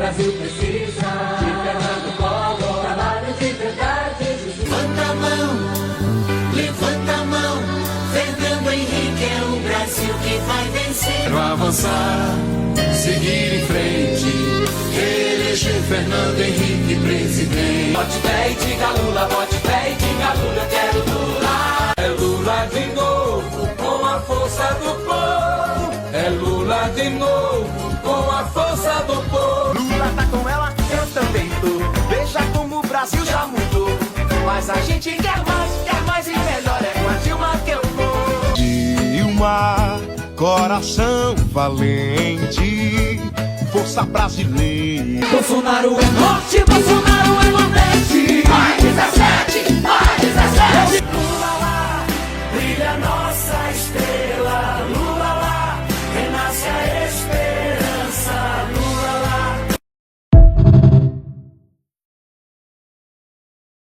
Brasil precisa de Fernando Collor, trabalho de verdade. Levanta a mão, Fernando Henrique é o Brasil que vai vencer. Quero avançar, seguir em frente, eleger Fernando Henrique presidente. Bote fé e diga Lula, bote fé e diga Lula, eu quero Lula. É Lula de novo, com a força do povo. É Lula de novo, com a força do povo. Lula tá com ela, eu também tô. Veja como o Brasil já mudou. Mas a gente quer mais e melhor. É com a Dilma que eu vou. Dilma, coração valente, força brasileira. Bolsonaro é norte, Bolsonaro é nordeste. Vai 17, vai 17. Lula lá, brilha norte.